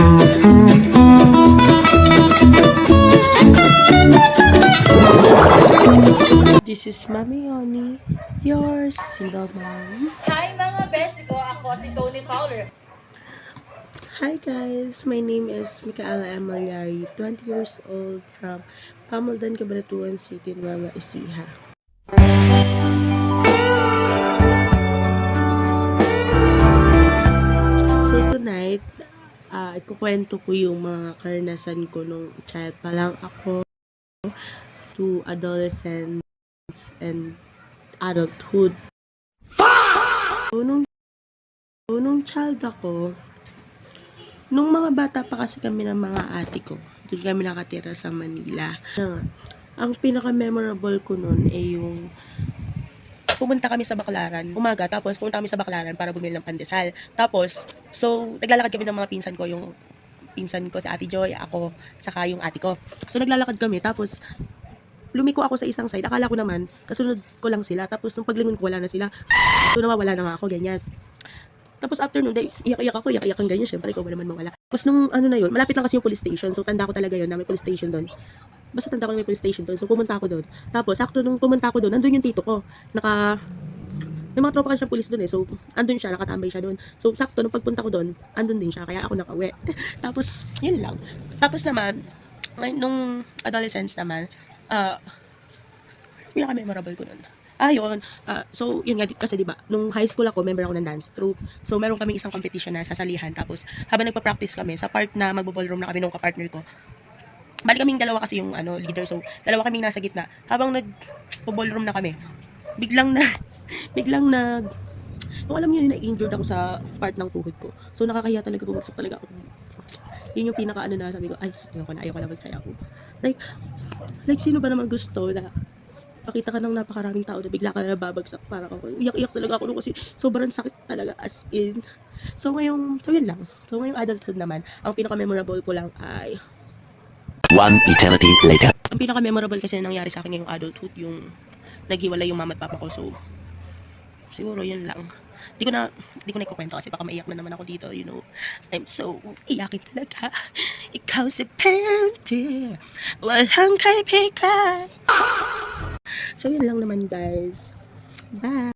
This is Mami Yoni, your single mom. Hi mga best ko, ako si Tony Fowler. Hi guys, my name is Micaela Emalyari, 20 years old from Pamoldan, Cabanatuan City, Nueva Ecija. So tonight, ikukwento ko yung mga karanasan ko nung child pa lang ako to adolescence and adulthood. So, nung child ako, nung mga bata pa kasi kami ng mga ate ko, doon kami nakatira sa Manila. Ang pinaka-memorable ko noon ay yung pumunta kami sa Baclaran, umaga, tapos pumunta kami sa Baclaran para bumili ng pandesal. Tapos, so, naglalakad kami ng mga pinsan ko, yung pinsan ko si Ate Joy, ako, saka yung ate ko. So, naglalakad kami, tapos, lumiko ako sa isang side, akala ko naman, kasunod ko lang sila, tapos nung paglingon ko, wala na sila. So, nawawala na nga ako, ganyan. Tapos after nun, iyak-iyak ang ganyan, syempre, ikaw ba naman mawala. Tapos nung ano na yun, malapit lang kasi yung police station, so tanda ko talaga yun, na may police station doon. Basta tanda ko na may police station doon, so pumunta ako doon. Tapos, sakto nung pumunta ako doon, andun yung tito ko, may mga tropa kasi siyang police doon eh, so andun siya, nakatambay siya doon. So, sakto nung pagpunta ko doon, andun din siya, kaya ako nakauwi. Tapos, yun lang. Tapos naman, nung adolescence naman, pinaka-memorable ko nun. Yun. So, yun nga, kasi diba, nung high school ako, member ako ng dance troupe. So, meron kaming isang competition na sasalihan. Tapos, habang nagpa-practice kami, sa part na magbo-ballroom na kami nung kapartner ko, bali kaming dalawa kasi yung leader. So, dalawa kaming nasa gitna. Habang nagpo-ballroom na kami, biglang yung alam niyo, na-injured ako sa part ng tuhod ko. So, nakakahiya talaga, bumagsak talaga ako. Yun yung pinaka na sabi ko, ay, ayoko na magsaya ako. Like, sino ba naman gusto na pakita ka ng napakaraming tao na bigla ka na nababagsak, para ako, iyak-iyak talaga ako kasi sobrang sakit talaga, as in. So ngayong, so yun lang. So ngayong adulthood naman, ang pinaka-memorable ko lang ay One eternity later. ang pinaka-memorable kasi na nangyari sa akin ngayong adulthood, yung naghiwalay yung mama at papa ko. So siguro yun lang. Di ko na ikukwento kasi baka maiyak na naman ako dito, you know. I'm so iyakin talaga. Ikaw si Pente, walang kaibigan. So yun lang naman guys. Bye.